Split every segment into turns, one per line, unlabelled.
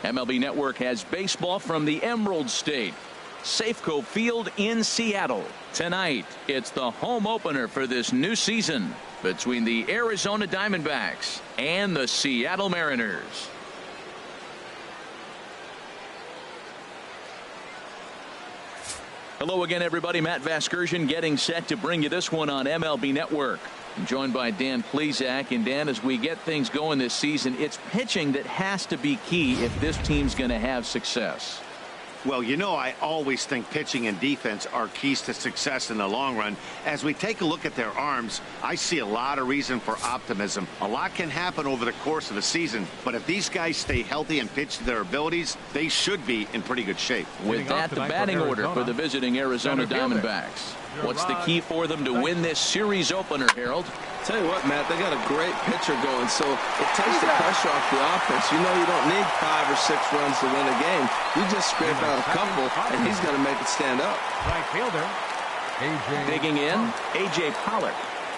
MLB Network has baseball from the Emerald State, Safeco Field in Seattle. Tonight, it's the home opener for this new season between the Arizona Diamondbacks and the Seattle Mariners. Hello again, everybody. Matt Vasgersian getting set to bring you this one on MLB Network. I'm joined by Dan Plesac. And Dan, as we get things going this season, it's pitching that has to be key if this team's going to have success.
Well, you know, I always think pitching and defense are keys to success in the long run. As we take a look at their arms, I see a lot of reason for optimism. A lot can happen over the course of a season, but if these guys stay healthy and pitch to their abilities, they should be in pretty good shape.
With that, the batting order for the visiting Arizona Diamondbacks. What's the key for them to win this series opener, Harold?
Tell you what, Matt, they got a great pitcher going, so it takes the pressure off the offense. You know you don't need 5 or 6 runs to win a game. You just scrape out a couple, and he's going to make it stand up.
Right fielder,
Digging in, A.J. Pollock.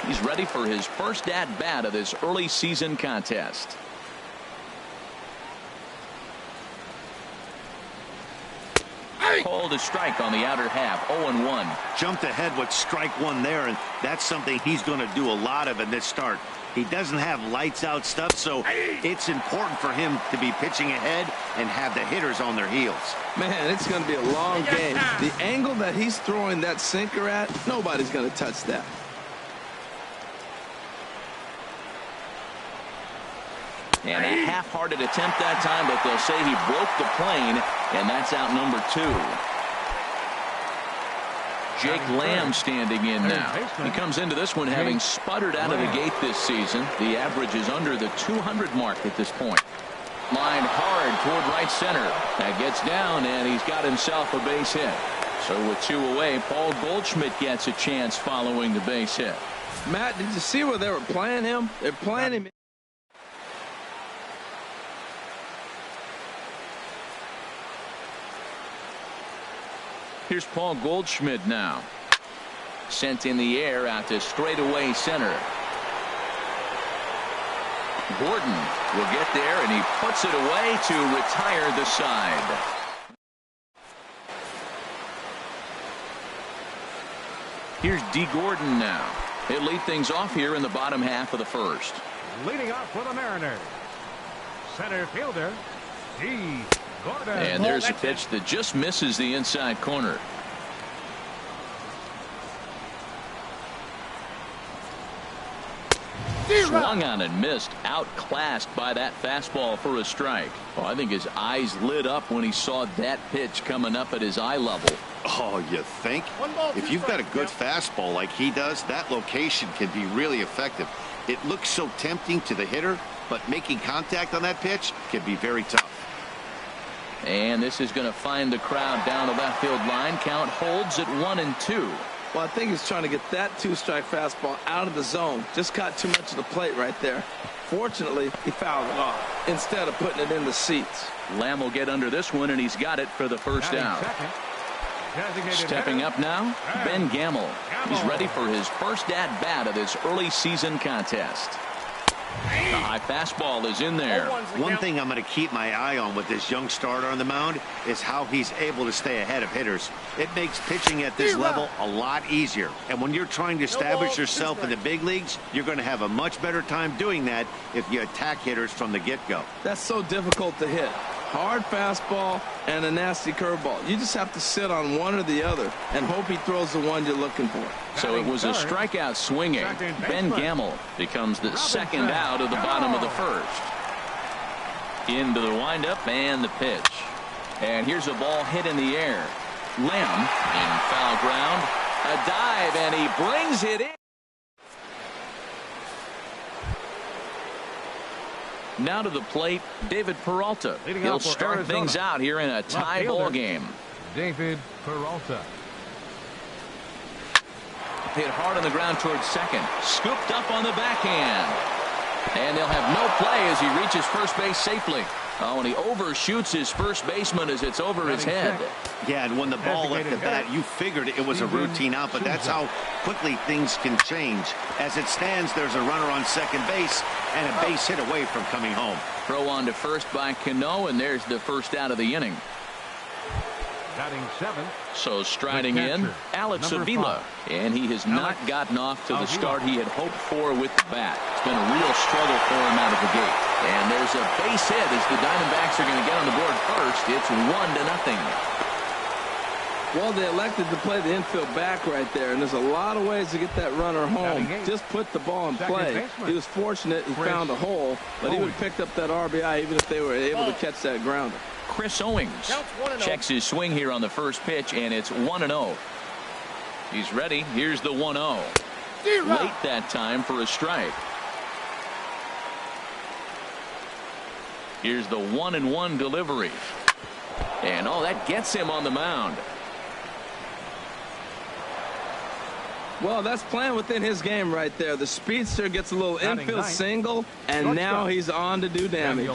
He's ready for his first at-bat of this early season contest. Called a strike on the outer half, 0-1.
Jumped ahead with strike one there, and that's something he's going to do a lot of in this start. He doesn't have lights out stuff, so it's important for him to be pitching ahead and have the hitters on their heels.
Man, it's going to be a long game. The angle that he's throwing that sinker at, nobody's going to touch that.
And a half-hearted attempt that time, but they'll say he broke the plane, and that's out number 2. Jake Lamb standing in now. He comes into this one having sputtered out of the gate this season. The average is under the 200 mark at this point. Line hard toward right center. That gets down, and he's got himself a base hit. So with 2 away, Paul Goldschmidt gets a chance following the base hit.
Matt, did you see where they were playing him? They're playing him.
Here's Paul Goldschmidt now. Sent in the air out to straightaway center. Gordon will get there, and he puts it away to retire the side. Here's D. Gordon now. He'll lead things off here in the bottom half of the first.
leading off for the Mariners, center fielder, D. Gordon.
And there's a pitch that just misses the inside corner. Swung on and missed, outclassed by that fastball for a strike. Oh, I think his eyes lit up when he saw that pitch coming up at his eye level.
Oh, you think? If you've got a good fastball like he does, that location can be really effective. It looks so tempting to the hitter, but making contact on that pitch can be very tough.
And this is going to find the crowd down the left field line. Count holds at 1-2.
Well, I think he's trying to get that 2-strike fastball out of the zone. Just caught too much of the plate right there. Fortunately, he fouled it off instead of putting it in the seats.
Lamb will get under this one, and he's got it for the first out. Stepping up now, Ben Gamble. He's ready for his first at-bat of this early season contest. The high fastball is in there.
One thing I'm going to keep my eye on with this young starter on the mound is how he's able to stay ahead of hitters. It makes pitching at this level a lot easier. And when you're trying to establish yourself in the big leagues, you're going to have a much better time doing that if you attack hitters from the get-go.
That's so difficult to hit. Hard fastball and a nasty curveball. You just have to sit on one or the other and hope he throws the one you're looking for.
So it was a strikeout swinging. Ben Gamble becomes the second out of the bottom of the first. Into the windup and the pitch. And here's a ball hit in the air. Lamb in foul ground. A dive, and he brings it in. Now to the plate, David Peralta. He'll start things out here in a tie ball game.
David Peralta.
Hit hard on the ground towards second. Scooped up on the backhand. And they'll have no play as he reaches first base safely. Oh, and he overshoots his first baseman as it's over his head.
Yeah, and when the ball left the bat, you figured it was a routine out, but that's how quickly things can change. As it stands, there's a runner on second base and a base hit away from coming home.
Throw on to first by Cano, and there's the first out of the inning.
Batting 7th.
So striding in, Alex Avila, and he has not gotten off to the start he had hoped for with the bat. It's been a real struggle for him out of the gate. And there's a base hit as the Diamondbacks are going to get on the board first. It's 1-0.
Well, they elected to play the infield back right there, and there's a lot of ways to get that runner home. Just put the ball in play. He was fortunate and found a hole, but he would have picked up that RBI even if they were able to catch that grounder.
Chris Owings checks his swing here on the first pitch, and it's 1-0. He's ready. Here's the 1-0. Late that time for a strike. Here's the 1-1 delivery. And oh, that gets him on the mound.
Well, that's playing within his game right there. The speedster gets a little infield single, and now he's on to do damage.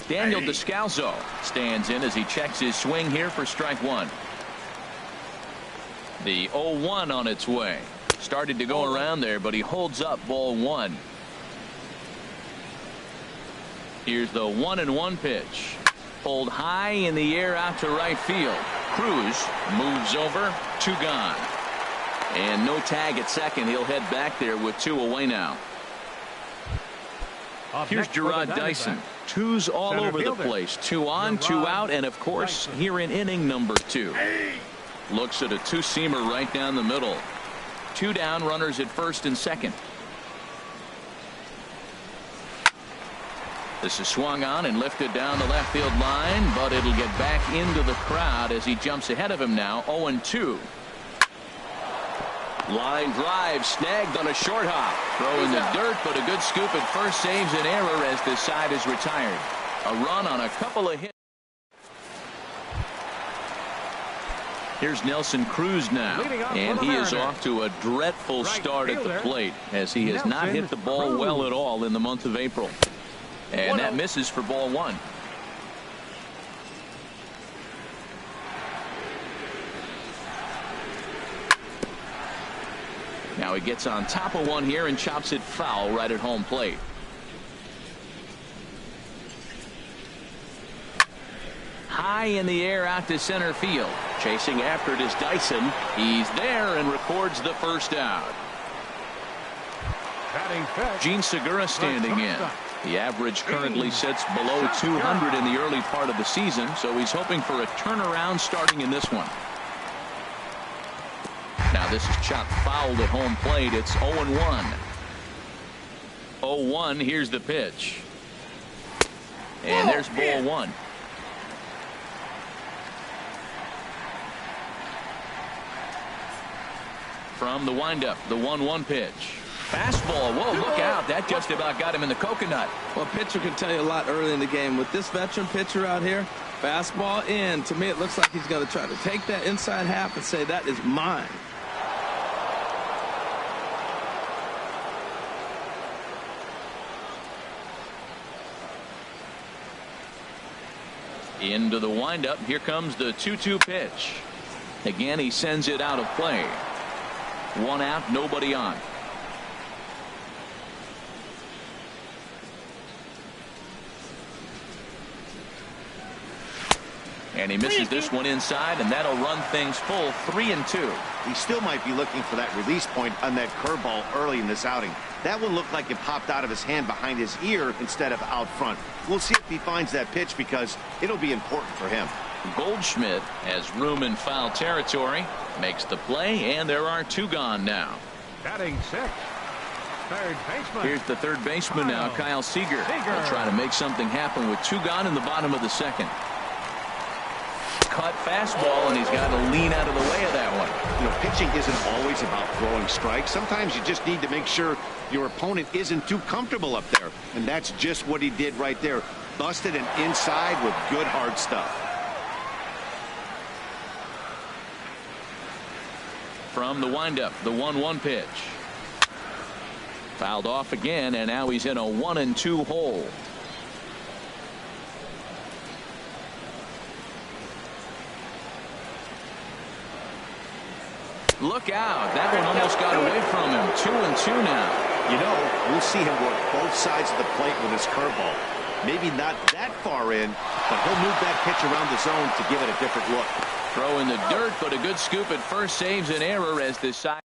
Daniel Descalso stands in as he checks his swing here for strike one. The 0-1 on its way. Started to go around there, but he holds up ball one. Here's the 1-1 pitch. Pulled high in the air out to right field. Cruz moves over. 2 gone. And no tag at second. He'll head back there with 2 away now. Here's Gerard Dyson. 2's all over the place. 2 on, 2 out, and of course here in inning number 2. Looks at a 2-seamer right down the middle. 2 down, runners at first and second. This is swung on and lifted down the left field line, but it'll get back into the crowd as he jumps ahead of him now. 0-2. Line drive snagged on a short hop. Throw in the dirt, but a good scoop at first saves an error as this side is retired. A run on a couple of hits. Here's Nelson Cruz now, and he is off to a dreadful start at the plate as he has not hit the ball well at all in the month of April. And that misses for ball one. Now he gets on top of one here and chops it foul right at home plate. High in the air out to center field. Chasing after it is Dyson. He's there and records the first out. Gene Segura standing in. The average currently sits below 200 in the early part of the season, so he's hoping for a turnaround starting in this one. Now this is chopped fouled at home plate. It's 0-1. 0-1. Here's the pitch. And there's ball one. From the windup, the 1-1 pitch. Fastball. Whoa, look out. That just about got him in the coconut.
Well, a pitcher can tell you a lot early in the game. With this veteran pitcher out here, fastball in. To me, it looks like he's going to try to take that inside half and say, that is mine.
Into the windup. Here comes the 2-2 pitch. Again, he sends it out of play. 1 out, nobody on. And he misses this one inside, and that'll run things full. 3-2.
He still might be looking for that release point on that curveball early in this outing. That one looked like it popped out of his hand behind his ear instead of out front. We'll see if he finds that pitch because it'll be important for him.
Goldschmidt has room in foul territory, makes the play, and there are 2 gone now.
Batting 6. Third baseman.
Here's the third baseman now, Kyle Seager. They'll try to make something happen with 2 gone in the bottom of the second. Cut fastball, and he's got to lean out of the way of that one.
You know, pitching isn't always about throwing strikes. Sometimes you just need to make sure your opponent isn't too comfortable up there. And that's just what he did right there. Busted an inside with good hard stuff. From the windup, the 1-1 pitch.
Fouled off again, and now he's in a 1-2 hole. Look out. That one almost got away from him. 2-2 now.
You know, we'll see him work both sides of the plate with his curveball. Maybe not that far in, but he'll move that pitch around the zone to give it a different look.
Throw in the dirt, but a good scoop at first saves an error as the side.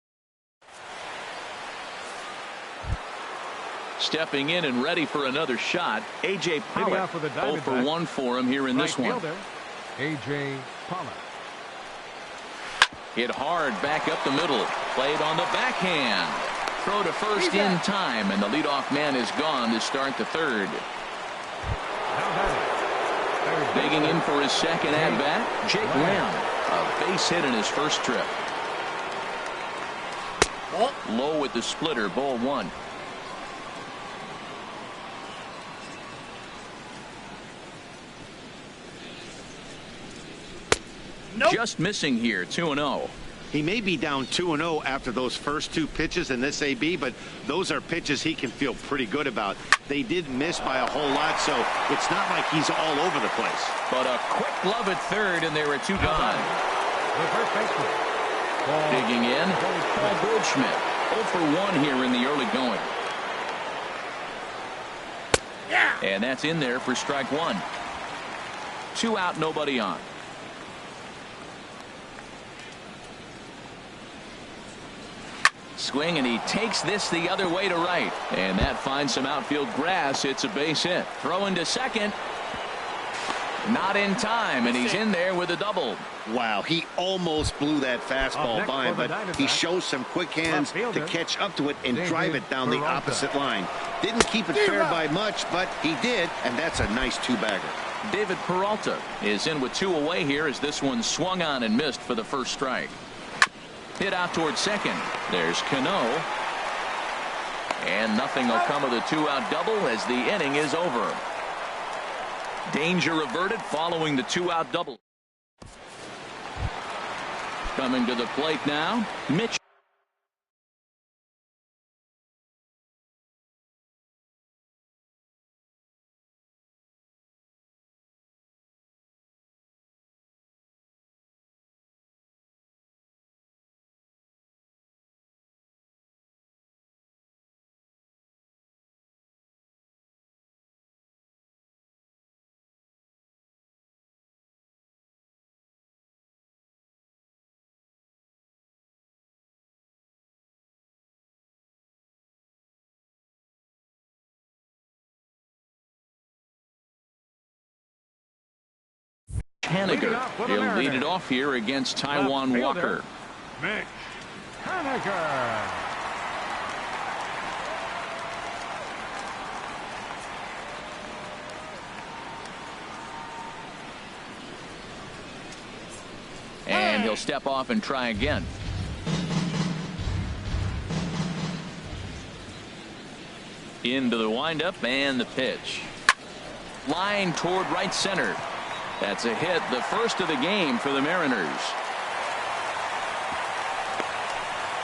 Stepping in and ready for another shot, A.J. Pollock. 0 for 1 for him here in this one.
A.J. Pollock.
Hit hard back up the middle. Played on the backhand. Throw to first in time, and the leadoff man is gone to start the third. Digging in for his second at-bat, Jake Lamb. A base hit in his first trip. Low with the splitter, ball 1.
Nope.
Just missing here, 2-0.
He may be down 2-0 after those first 2 pitches in this AB, but those are pitches he can feel pretty good about. They did miss by a whole lot, so it's not like he's all over the place.
But a quick glove at third, and there are 2 gone.
The first baseman.
Digging in, Paul Goldschmidt. 0 for 1 here in the early going. And that's in there for strike 1. 2 out, nobody on. Swing, and he takes this the other way to right, and that finds some outfield grass. It's a base hit. Throwing to second, not in time, and he's in there with a double.
Wow, he almost blew that fastball by, but he shows some quick hands to catch up to it and drive it down the opposite line. Didn't keep it fair by much, but he did, and that's a nice 2-bagger.
David Peralta is in with 2 away here as this one swung on and missed for the first strike. Hit out towards second. There's Cano. And nothing will come of the 2-out double as the inning is over. Danger averted following the 2-out double. Coming to the plate now, Mitch. Haniger. He'll lead it off here against Taijuan Walker.
Mitch Haniger.
And he'll step off and try again. Into the windup and the pitch. Line toward right center. That's a hit, the first of the game for the Mariners.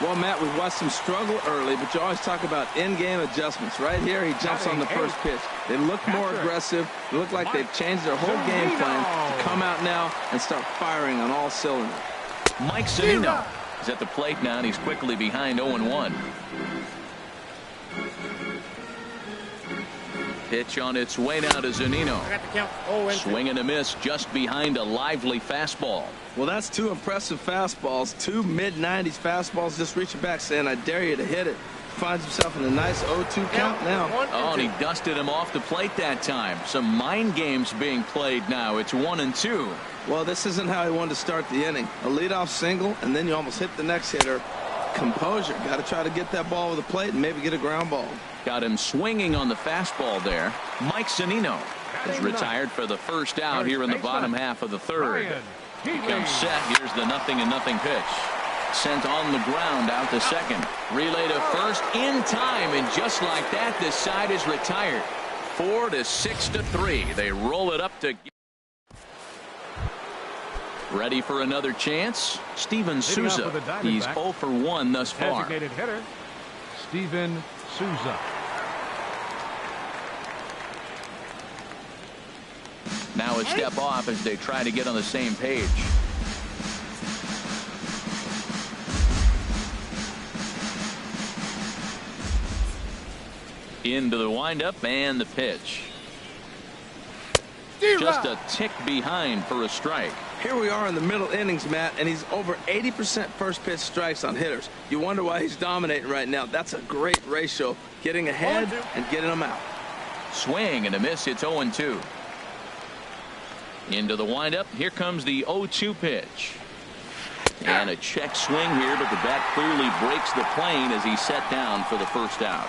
Well, Matt, we've watched him struggle early, but you always talk about in-game adjustments. Right here, he jumps on the first pitch. They look more aggressive. They look like they've changed their whole game plan to come out now and start firing on all cylinders.
Mike Zunino is at the plate now, and he's quickly behind 0-1. Pitch on its way now to Zunino. Swing and a miss just behind a lively fastball.
Well, that's 2 impressive fastballs. 2 mid-90s fastballs just reaching back saying, I dare you to hit it. Finds himself in a nice 0-2 count now.
Oh, and he dusted him off the plate that time. Some mind games being played now. It's 1-2.
Well, this isn't how he wanted to start the inning. A leadoff single, and then you almost hit the next hitter. Composure. Got to try to get that ball over the plate and maybe get a ground ball.
Got him swinging on the fastball there. Mike Zunino is retired for the first out here in the bottom half of the third. He comes set. Here's the 0-0 pitch. Sent on the ground out to second. Relay to first in time, and just like that, this side is retired. 4-6-3. They roll it up to. Ready for another chance. Steven Souza. He's 0 for 1 thus far.
Designated hitter, Steven Souza.
Now a step off as they try to get on the same page. Into the windup and the pitch. Just a tick behind for a strike.
Here we are in the middle innings, Matt, and he's over 80% first pitch strikes on hitters. You wonder why he's dominating right now. That's a great ratio, getting ahead and getting them out.
Swing and a miss. It's 0-2. Into the windup. Here comes the 0-2 pitch. And a check swing here, but the bat clearly breaks the plane as he's set down for the first out.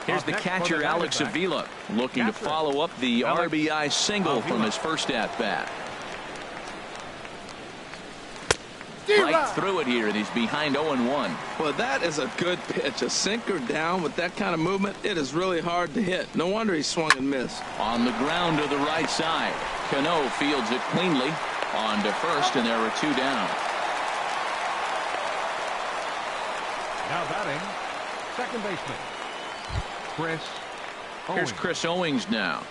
Here's the catcher, Alex Avila, looking to follow up the RBI single from his first at-bat. Right through it here, and he's behind 0-1.
Well, that is a good pitch. A sinker down with that kind of movement, it is really hard to hit. No wonder he swung and missed.
On the ground to the right side. Cano fields it cleanly. On to first, and there are 2 down.
Now batting, second baseman, Chris Owings.
Here's Chris Owings now.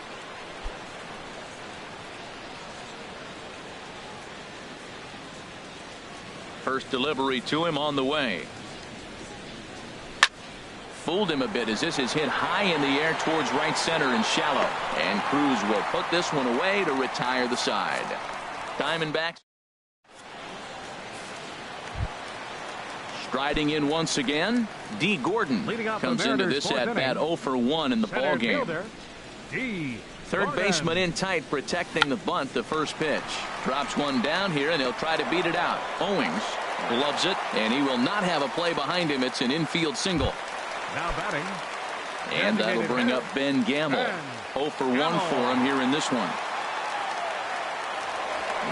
First delivery to him on the way. Fooled him a bit as this is hit high in the air towards right center and shallow. And Cruz will put this one away to retire the side. Diamondbacks striding in once again. D. Gordon comes into this at bat 0 for 1 in the ball game. Third baseman in tight, protecting the bunt. The first pitch drops one down here, and he'll try to beat it out. Owings gloves it, and he will not have a play behind him. It's an infield single.
Now batting,
and that'll bring up Ben Gamble. 0 for 1 for him here in this one.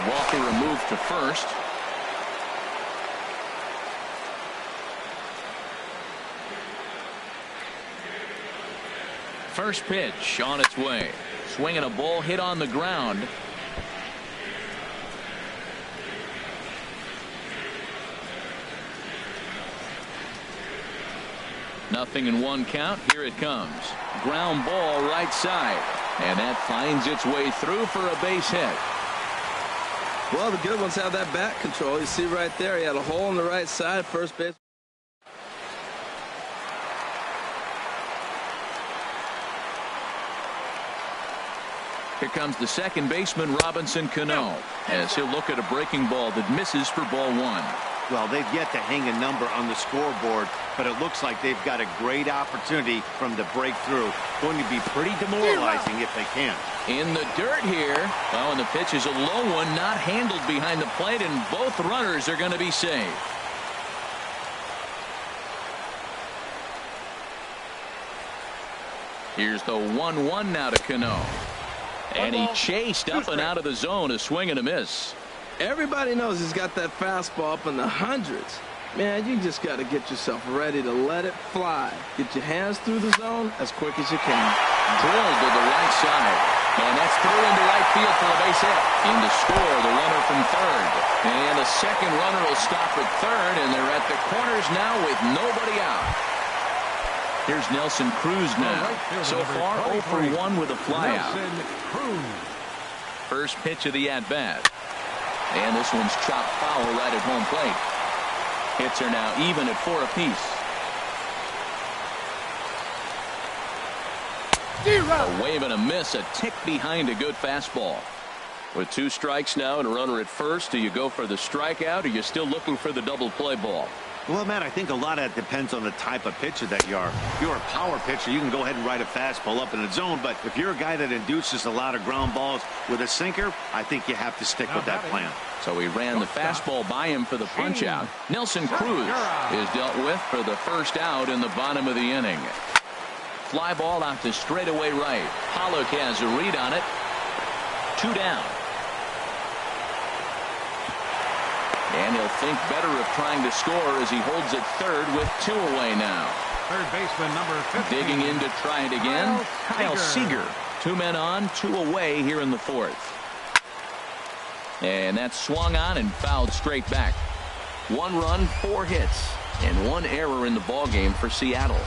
Walker removed to first. First pitch on its way. Swinging a ball hit on the ground. Nothing in 1 count. Here it comes. Ground ball right side. And that finds its way through for a base hit.
Well, the good ones have that bat control. You see right there, he had a hole on the right side, first base.
Here comes the second baseman, Robinson Cano, as he'll look at a breaking ball that misses for ball 1.
Well, they've yet to hang a number on the scoreboard, but it looks like they've got a great opportunity from the breakthrough. Going to be pretty demoralizing if they can.
In the dirt here. Oh, and the pitch is a low one, not handled behind the plate, and both runners are going to be safe. Here's the 1-1 now to Cano. And he chased up and out of the zone, a swing and a miss.
Everybody knows he's got that fastball up in the hundreds. Man, you just got to get yourself ready to let it fly. Get your hands through the zone as quick as you can.
Drilled to the right side. And that's through into right field for a base hit. In to score, the runner from third. And the second runner will stop at third, and they're at the corners now with nobody out. Here's Nelson Cruz now. So far, 0 for 1 with a flyout. First pitch of the at-bat. And this one's chopped foul right at home plate. Hits are now even at 4 apiece. A wave and a miss, a tick behind a good fastball. With 2 strikes now and a runner at first, do you go for the strikeout, or are you still looking for the double play ball?
Well, Matt, I think a lot of that depends on the type of pitcher that you are. If you're a power pitcher, you can go ahead and ride a fastball up in the zone. But if you're a guy that induces a lot of ground balls with a sinker, I think you have to stick with that plan.
So he ran the fastball by him for the punch out. Nelson Cruz is dealt with for the first out in the bottom of the inning. Fly ball out to straightaway right. Pollock has a read on it. 2 down. And he'll think better of trying to score as he holds it third with 2 away now.
Third baseman number 15.
Digging in to try it again. Kyle Seager. 2 men on, 2 away here in the 4th. And that's swung on and fouled straight back. 1 run, 4 hits. And one error in the ballgame for Seattle.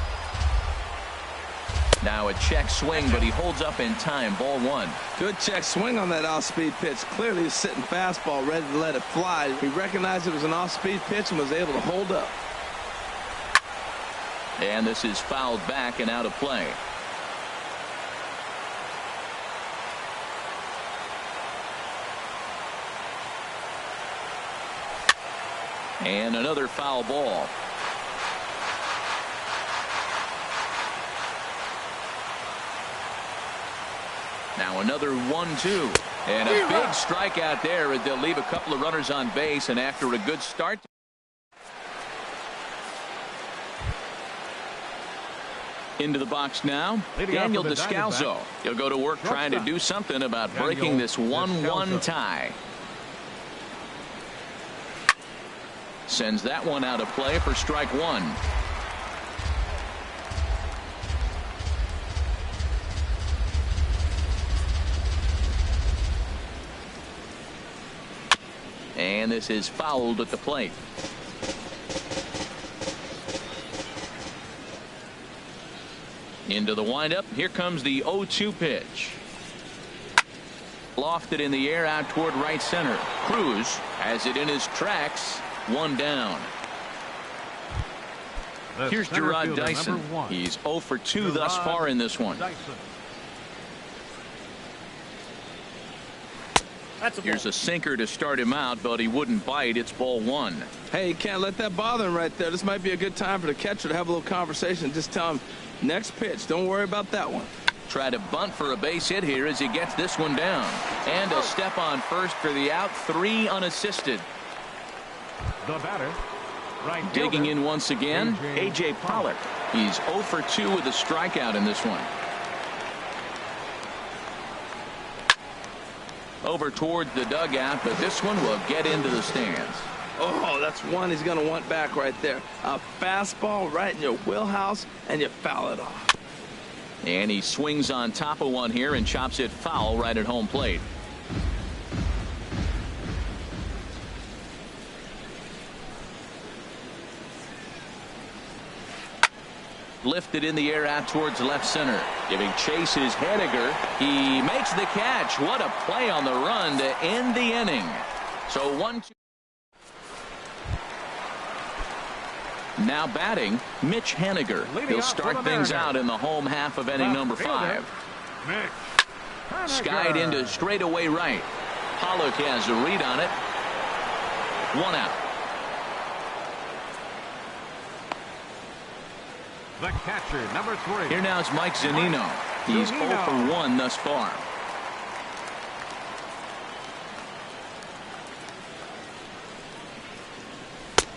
Now a check swing, but he holds up in time. Ball one.
Good check swing on that off-speed pitch. Clearly a sitting fastball ready to let it fly. He recognized it was an off-speed pitch and was able to hold up.
And this is fouled back and out of play. And another foul ball. Now another 1-2. And a big strikeout there as they'll leave a couple of runners on base, and after a good start. Into the box now, Daniel Descalso. He'll go to work trying to do something about breaking this 1-1 tie. Sends that one out of play for strike one. And this is fouled at the plate. Into the windup. Here comes the 0-2 pitch. Lofted in the air out toward right center. Cruz has it in his tracks. One down. Here's Gerard Dyson. He's 0 for 2 thus far in this one. Here's a sinker to start him out, but he wouldn't bite. It's ball one.
Hey, you can't let that bother him right there. This might be a good time for the catcher to have a little conversation. Just tell him, next pitch, don't worry about that one.
Try to bunt for a base hit here as he gets this one down. And a step on first for the out. 3 unassisted.
The batter, right
digging in once again, A.J. Pollock. He's 0 for 2 with a strikeout in this one. Over toward the dugout, but this one will get into the stands.
Oh, that's one he's going to want back right there. A fastball right in your wheelhouse, and you foul it off.
And he swings on top of one here and chops it foul right at home plate. Lifted in the air out towards left center. Giving chase is Henniger. He makes the catch. What a play on the run to end the inning. So 1-2. Now batting, Mitch Henniger. He'll start things out in the home half of inning number 5. Skied into straightaway right. Pollock has a read on it. 1 out.
The catcher, number 3.
Here now is Mike Zunino. He's 0 for 1 thus far.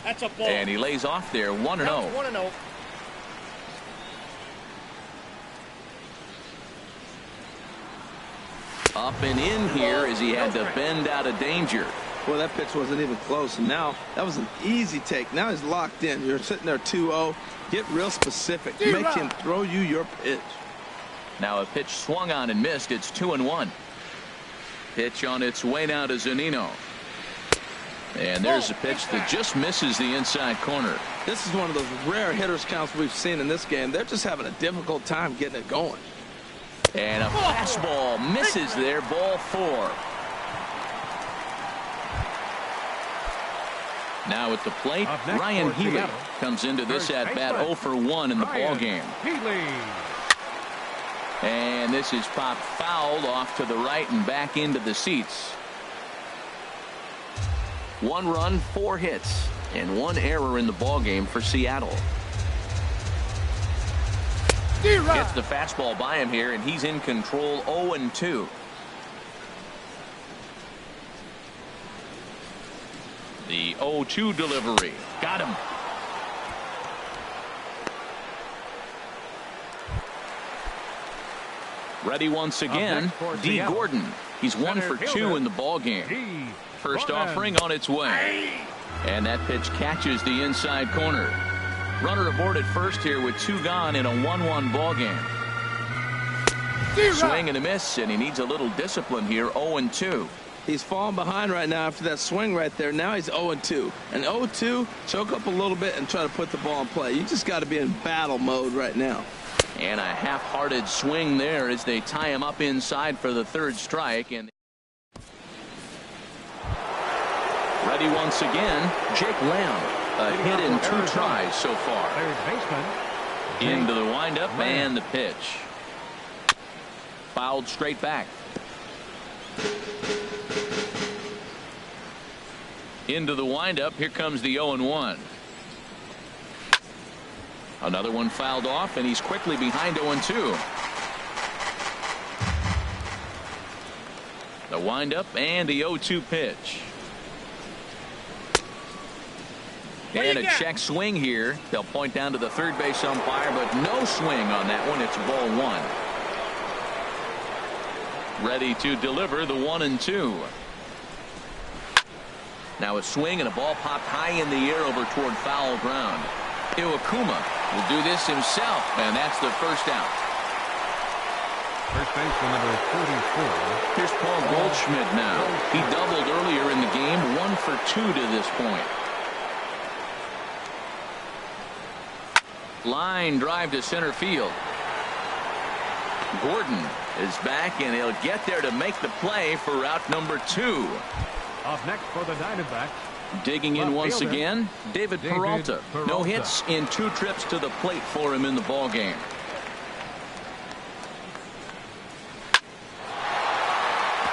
That's a ball.
And he lays off there 1-0.
1-0.
Up and in here as he had to bend out of danger. Well, that pitch wasn't even close. And now that was an easy take. Now he's locked in. You're sitting there 2-0. Get real specific. Make him throw you your pitch.
Now a pitch swung on and missed. It's 2-1. Pitch on its way now to Zunino. And there's a pitch that just misses the inside corner.
This is one of those rare hitters counts we've seen in this game. They're just having a difficult time getting it going.
And a fastball misses there. Ball 4. Now at the plate, Ryan Healy comes into this at bat 0 for 1 in the ball game. And this is popped fouled off to the right and back into the seats. 1 run, 4 hits, and 1 error in the ball game for Seattle. Gets the fastball by him here, and he's in control. 0-2. The 0-2 delivery. Got him. Ready once again, D. Gordon. He's 1 for 2 in the ball game. First offering on its way. And that pitch catches the inside corner. Runner aboard at first here with 2 gone in a 1-1 ball game. Swing and a miss, and he needs a little discipline here. 0-2.
He's falling behind right now after that swing right there. Now he's 0-2. And 0-2, choke up a little bit and try to put the ball in play. You just got to be in battle mode right now.
And a half-hearted swing there as they tie him up inside for the third strike. And ready once again, Jake Lamb. A hit in 2 tries so far.
Third baseman.
Into the windup and the pitch. Fouled straight back. Into the windup. Here comes the 0-1. Another one fouled off, and he's quickly behind 0-2. The windup and the 0-2 pitch. And a check swing here. They'll point down to the third base umpire, but no swing on that one. It's ball 1. Ready to deliver the 1-2. Now a swing and a ball popped high in the air over toward foul ground. Iwakuma will do this himself, and that's the first out.
First baseman number 44.
Here's Paul Goldschmidt now. He doubled earlier in the game, 1 for 2 to this point. Line drive to center field. Gordon is back, and he'll get there to make the play for out number 2.
Up next for the Diamondbacks.
Digging in once again, David Peralta. No hits in 2 trips to the plate for him in the ball game.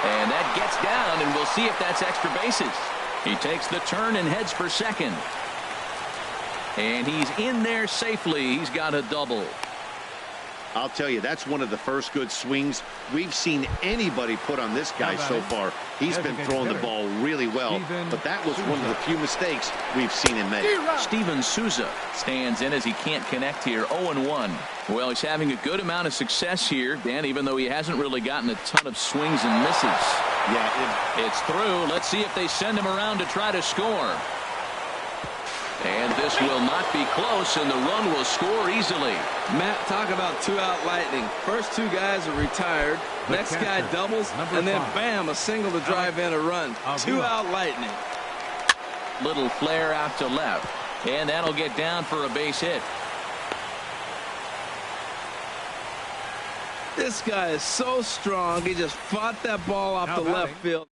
And that gets down, and we'll see if that's extra bases. He takes the turn and heads for second. And he's in there safely. He's got a double.
I'll tell you, that's one of the first good swings we've seen anybody put on this guy so far. He's been throwing the ball really well, but that was one of the few mistakes we've seen him make.
Steven Souza stands in as he can't connect here. 0-1. Well, he's having a good amount of success here, Dan, even though he hasn't really gotten a ton of swings and misses.
Yeah,
it's through. Let's see if they send him around to try to score. And this will not be close, and the run will score easily.
Matt, talk about 2-out lightning. First 2 guys are retired. Next guy doubles, and then bam, a single to drive in a run. 2-out lightning.
Little flare out to left, and that'll get down for a base hit.
This guy is so strong. He just fought that ball off the left field.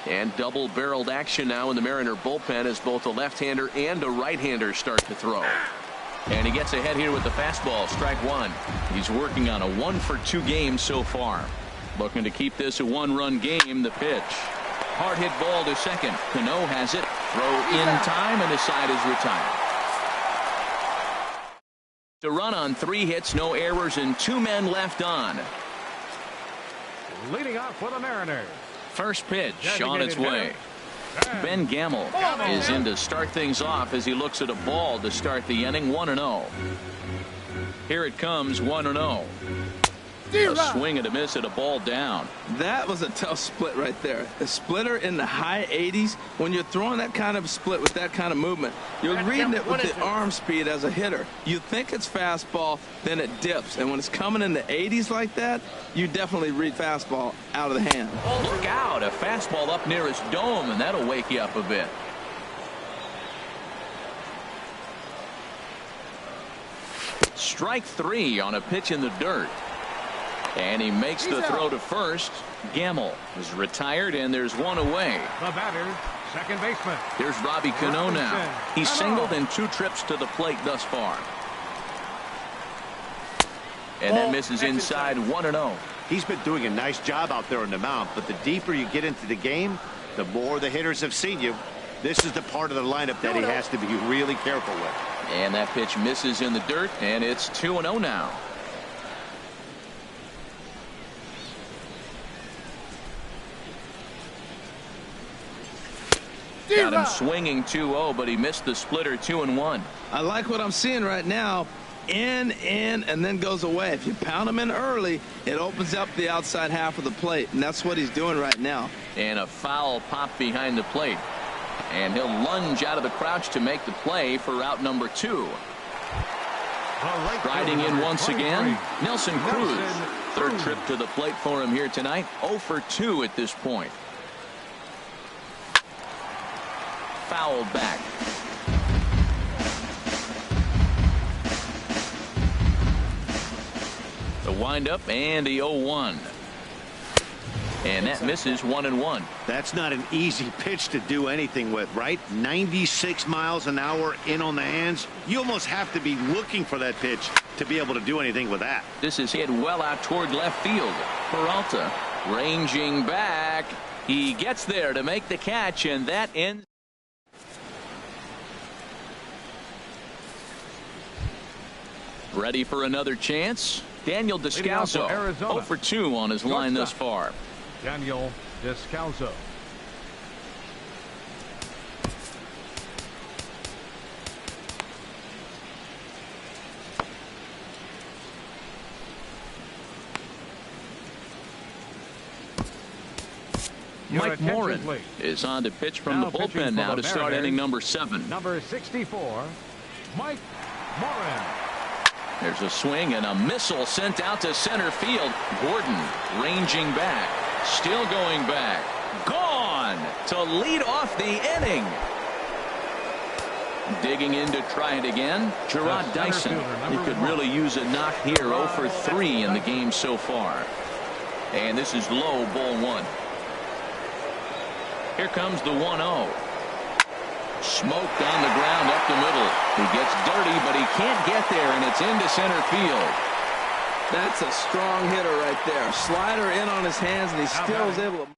And double-barreled action now in the Mariner bullpen as both a left-hander and a right-hander start to throw. And he gets ahead here with the fastball, strike 1. He's working on a 1 for 2 game so far. Looking to keep this a 1-run game. The pitch. Hard hit ball to second. Cano has it. Throw in time, and his side is retired. To run on 3 hits, no errors, and 2 men left on.
Leading off for the Mariners.
First pitch on its way. Ben Gamble is in to start things off as he looks at a ball to start the inning. 1-0. Here it comes, 1-0. A swing and a miss at a ball down.
That was a tough split right there. A splitter in the high 80s. When you're throwing that kind of split with that kind of movement, you're reading it with the arm speed as a hitter. You think it's fastball, then it dips. And when it's coming in the 80s like that, you definitely read fastball out of the hand.
Look out, a fastball up near his dome, and that'll wake you up a bit. Strike 3 on a pitch in the dirt. And he makes the throw to first. Gamble is retired, and there's 1 away.
The batter, second baseman.
Here's Robbie Cano now. He's singled in 2 trips to the plate thus far. And that misses inside. 1-0.
He's been doing a nice job out there on the mound, but the deeper you get into the game, the more the hitters have seen you. This is the part of the lineup that he has to be really careful with.
And that pitch misses in the dirt, and it's 2-0 now. Got him swinging 2-0, but he missed the splitter 2-1.
I like what I'm seeing right now. In, and then goes away. If you pound him in early, it opens up the outside half of the plate, and that's what he's doing right now.
And a foul pop behind the plate. And he'll lunge out of the crouch to make the play for route number 2. Riding in once again, Nelson Cruz. Third trip to the plate for him here tonight. 0 for 2 at this point. Fouled back. The windup and the 0-1. And that misses 1-1.
That's not an easy pitch to do anything with, right? 96 miles an hour in on the hands. You almost have to be looking for that pitch to be able to do anything with that.
This is hit well out toward left field. Peralta ranging back. He gets there to make the catch, and that ends. Ready for another chance. Daniel Descalso, 0 for 2 on his line thus far.
Daniel Descalso.
Mike Morin is on to pitch from the bullpen now to start inning number 7.
Number 64, Mike Morin.
There's a swing and a missile sent out to center field. Gordon ranging back. Still going back. Gone to lead off the inning. Digging in to try it again. Gerard Dyson. He could really use a knock here. 0 for 3 in the game so far. And this is low, ball 1. Here comes the 1-0. Smoked on the ground up the middle. He gets dirty, but he can't get there, and it's into center field.
That's a strong hitter right there. Slider in on his hands, and he still is able to.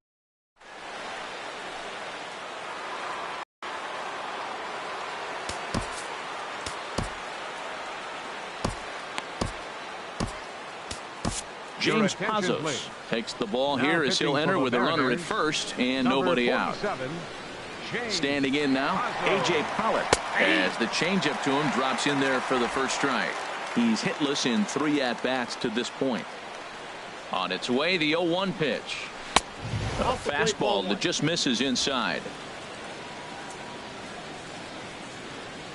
James Pazos takes the ball here as he'll enter with a runner at first and nobody out. Standing in now, A.J. Pollock, as the changeup to him drops in there for the first strike. He's hitless in 3 at-bats to this point. On its way, the 0-1 pitch. A fastball that just misses inside.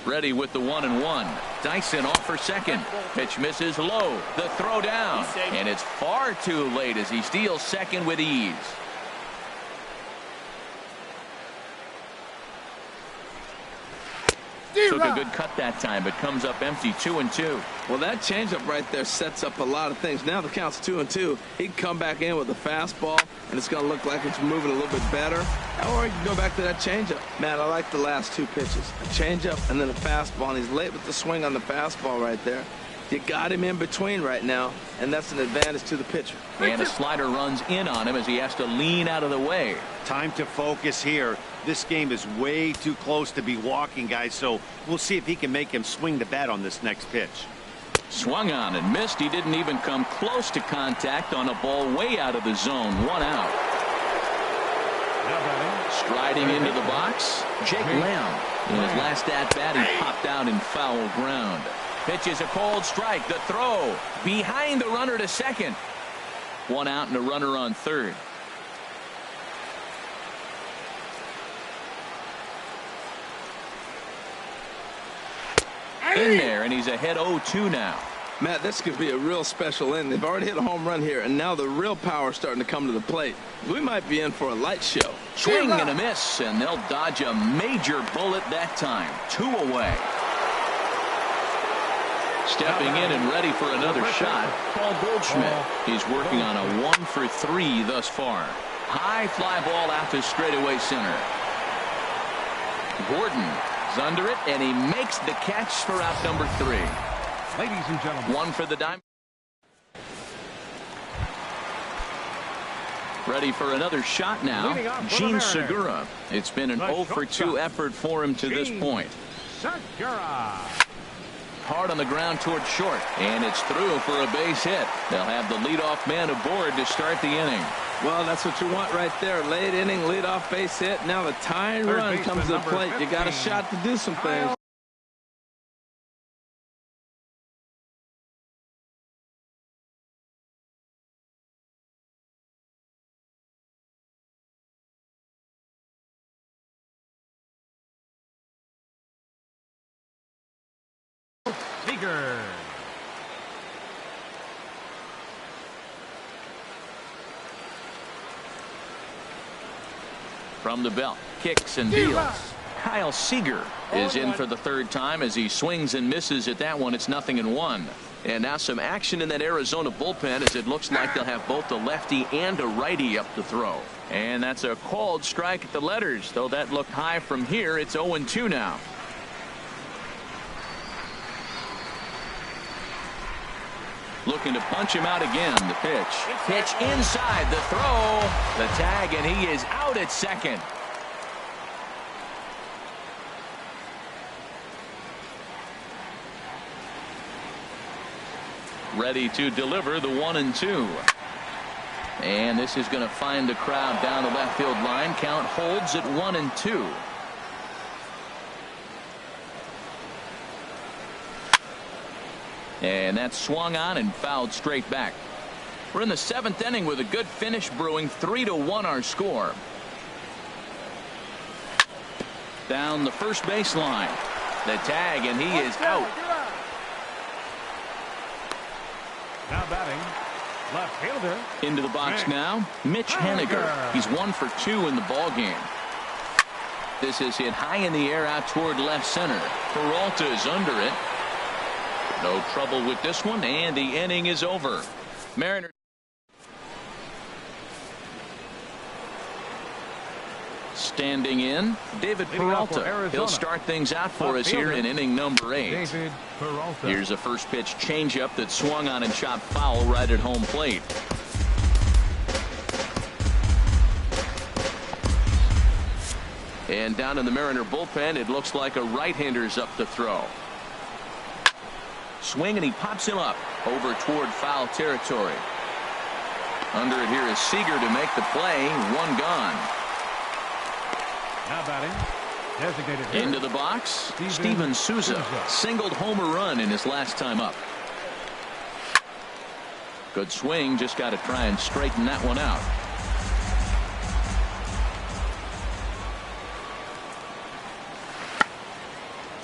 Ready with the 1-1. Dyson off for second. Pitch misses low. The throw down. And it's far too late as he steals second with ease. Took a good cut that time, but comes up empty. 2-2.
Well, that changeup right there sets up a lot of things. Now the count's 2-2. He can come back in with a fastball, and it's going to look like it's moving a little bit better. Or he can go back to that changeup. Man, I like the last 2 pitches. A changeup and then a fastball, and he's late with the swing on the fastball right there. You got him in between right now, and that's an advantage to the pitcher.
And a slider runs in on him as he has to lean out of the way.
Time to focus here. This game is way too close to be walking, guys, so we'll see if he can make him swing the bat on this next pitch.
Swung on and missed. He didn't even come close to contact on a ball way out of the zone. 1 out. Striding into the box, Jake Lamb. In his last at-bat, he popped out in foul ground. Pitch is a cold strike. The throw behind the runner to second. 1 out and a runner on third. In there, and he's ahead 0-2 now.
Matt, this could be a real special inning. They've already hit a home run here, and now the real power is starting to come to the plate. We might be in for a light show.
Swing and a miss, and they'll dodge a major bullet that time. 2 away. Stepping in and ready for another shot, Paul Goldschmidt. He's working on a 1 for 3 thus far. High fly ball out to straightaway center. Gordon is under it, and he makes the catch for out number 3.
Ladies and gentlemen.
1 for the Diamondbacks. Ready for another shot now, Gene Segura. It's been an 0 for 2 effort for him to this point.
Segura.
Hard on the ground toward short, and it's through for a base hit. They'll have the leadoff man aboard to start the inning.
Well, that's what you want right there. Late inning, leadoff base hit. Now the tying run comes to the plate. You got a shot to do some things.
Seager.
From the belt, kicks and deals. Kyle Seager is in for the third time as he swings and misses at that one. It's 0-1. And now some action in that Arizona bullpen as it looks like they'll have both a lefty and a righty up to throw. And that's a called strike at the letters, though that looked high from here. It's 0-2 now. Looking to punch him out again. The pitch inside, the throw, the tag, and he is out at second. Ready to deliver the 1-2. And this is going to find the crowd down the left field line. Count holds at 1-2. And that's swung on and fouled straight back. We're in the 7th inning with a good finish brewing. 3-1 our score. Down the first baseline. The tag, and he is out.
Now batting, left fielder.
Into the box now, Mitch Haniger. He's 1 for 2 in the ball game. This is hit high in the air out toward left center. Peralta is under it. No trouble with this one, and the inning is over. Mariners. Standing in, David Peralta. He'll start things out for us here in inning number 8.
David Peralta.
Here's a first pitch changeup that swung on and chopped foul right at home plate. And down in the Mariner bullpen, it looks like a right-hander's up to throw. Swing, and he pops him up over toward foul territory. Under it here is Seager to make the play. One gone.
Now batting, designated hitter.
Into the box, Steven Souza singled homer run in his last time up. Good swing, just got to try and straighten that one out.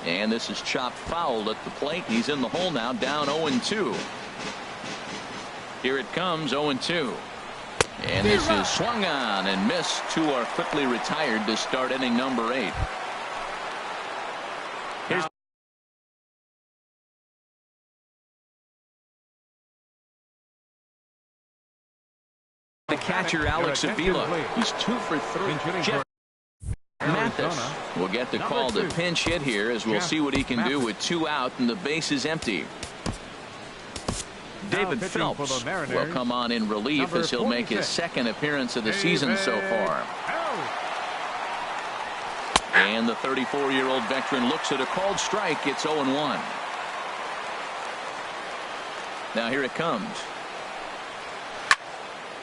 And this is chopped foul at the plate. He's in the hole now, down 0-2. Here it comes, 0-2. And this is swung on and missed. 2 are quickly retired to start inning number 8. Here's the catcher, Alex Avila. He's 2 for 3. Jeff Mathis will get the call to pinch hit here, as we'll see what he can do with 2 out and the base is empty. David Phelps will come on in relief as he'll make his 2nd appearance of the season so far. And the 34-year-old veteran looks at a called strike. It's 0-1. Now here it comes.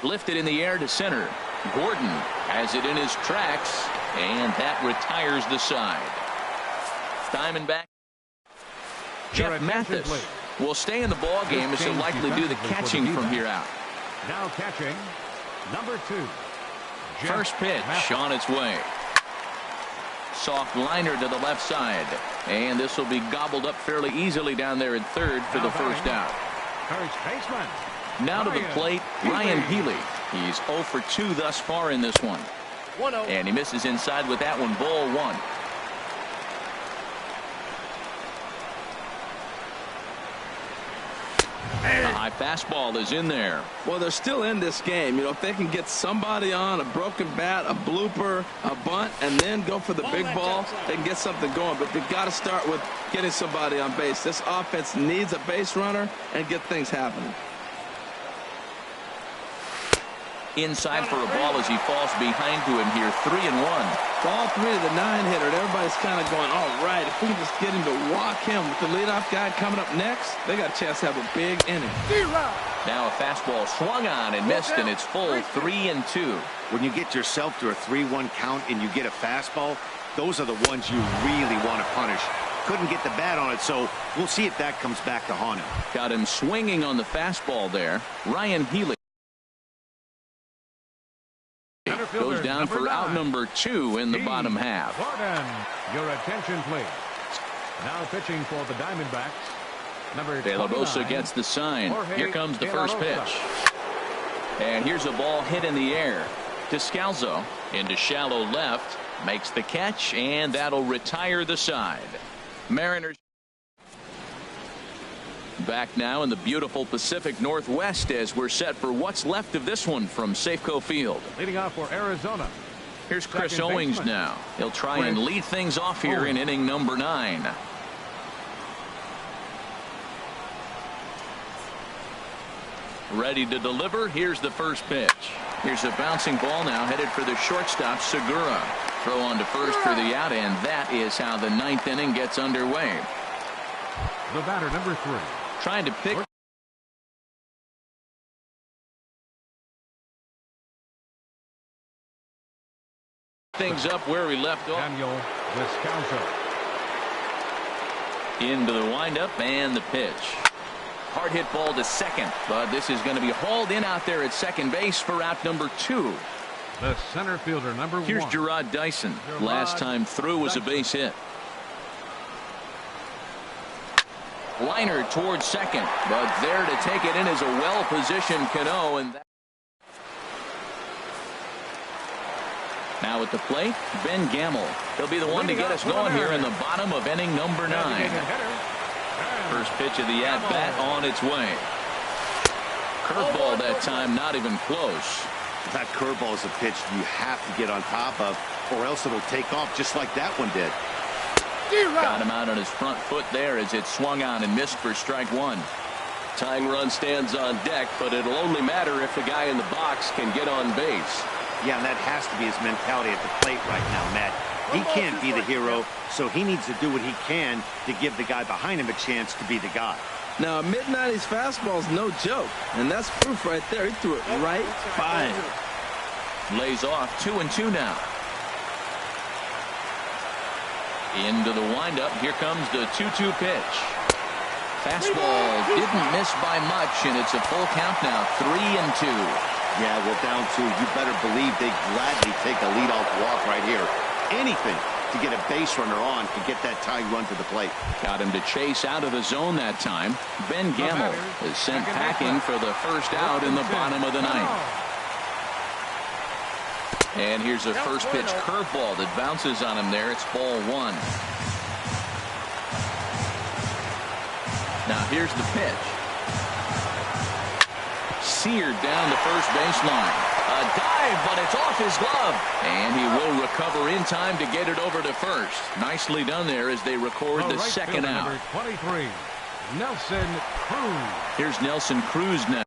Lifted in the air to center. Gordon has it in his tracks, and that retires the side. Diamondback Jeff Mathis will stay in the ball game as he'll likely do the catching from here out.
Now catching, number 2.
First pitch on its way. Soft liner to the left side, and this will be gobbled up fairly easily down there at third for the first out.
First baseman.
Now to the plate, Ryan Healy. He's 0 for 2 thus far in this one.
1-0.
And he misses inside with that one. Ball 1. A high fastball is in there.
Well, they're still in this game. You know, if they can get somebody on a broken bat, a blooper, a bunt, and then go for the big ball, they can get something going. But they've got to start with getting somebody on base. This offense needs a base runner and get things happening.
Inside for a ball as he falls behind to him here. 3-1.
Ball 3 to the 9-hitter. Everybody's kind of going, all right, if we can just get him to walk him with the leadoff guy coming up next, they got a chance to have a big inning.
Now a fastball swung on and missed, and it's full. 3-2.
When you get yourself to a 3-1 count and you get a fastball, those are the ones you really want to punish. Couldn't get the bat on it, so we'll see if that comes back to haunt him.
Got him swinging on the fastball there. Ryan Healy goes down for out number 2 in the bottom half.
Gordon, your attention please. Now pitching for the Diamondbacks,
De La Rosa gets the sign. Here comes the first pitch. And here's a ball hit in the air. Descalzo into shallow left. Makes the catch, and that'll retire the side. Mariners back now in the beautiful Pacific Northwest as we're set for what's left of this one from Safeco Field.
Leading off for Arizona.
Here's Chris Owings now. He'll try and lead things off here in inning number 9. Ready to deliver. Here's the first pitch. Here's a bouncing ball now headed for the shortstop, Segura. Throw on to first for the out, and that is how the 9th inning gets underway.
The batter, number 3.
Trying to pick things up where we left off.
Daniel Descalzo.
Into the windup and the pitch. Hard hit ball to second, but this is going to be hauled in out there at second base for out number 2.
The center fielder, number 1.
Here's Gerard Dyson. Last time through was a base hit. Liner towards second, but there to take it in is a well-positioned Cano, and now at the plate, Ben Gamble. He'll be the one to get us going here in the bottom of inning number 9. First pitch of the at-bat on its way. Curveball that time, not even close.
That curveball is a pitch you have to get on top of, or else it'll take off just like that one did.
Got him out on his front foot there as it swung on and missed for strike 1. Tying run stands on deck, but it'll only matter if the guy in the box can get on base.
Yeah, and that has to be his mentality at the plate right now, Matt. He can't be the hero, so he needs to do what he can to give the guy behind him a chance to be the guy.
Now, a mid-90s fastball is no joke, and that's proof right there. He threw it right by him.
Lays off 2-2 now. Into the windup. Here comes the 2-2 pitch. Fastball didn't miss by much, and it's a full count now. 3-2.
Yeah, well, down 2. You better believe they gladly take a leadoff walk right here. Anything to get a base runner on and get that tying run to the plate.
Got him to chase out of the zone that time. Ben Gamble is sent packing for the first out in the bottom of the 9th. And here's a first pitch curveball that bounces on him there. It's ball 1. Now here's the pitch. Seared down the first baseline. A dive, but it's off his glove. And he will recover in time to get it over to first. Nicely done there as they record the second out.
Number 23, Nelson Cruz.
Here's Nelson Cruz now.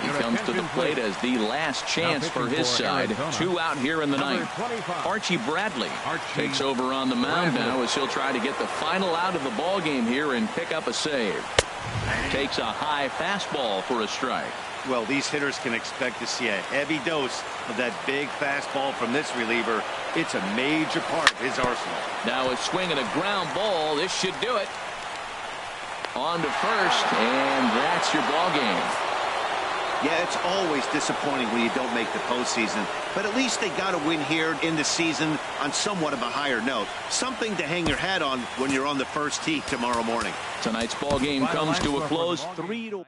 He comes to the plate as the last chance for his side. 2 out here in the 9th. Archie Bradley takes over on the mound now as he'll try to get the final out of the ball game here and pick up a save. Takes a high fastball for a strike.
Well, these hitters can expect to see a heavy dose of that big fastball from this reliever. It's a major part of his arsenal.
Now a swing and a ground ball. This should do it. On to first, and that's your ball game.
Yeah, it's always disappointing when you don't make the postseason, but at least they got a win here in the season on somewhat of a higher note. Something to hang your hat on when you're on the first tee tomorrow morning.
Tonight's ball game comes to a close 3-1.